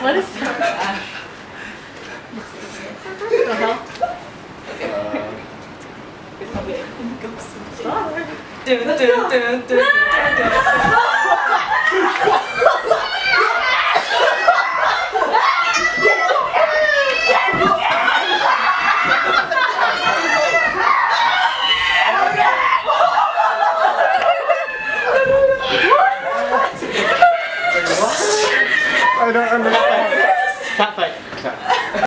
What is that? The hell? Dun, dun, dun, dun, dun, dun.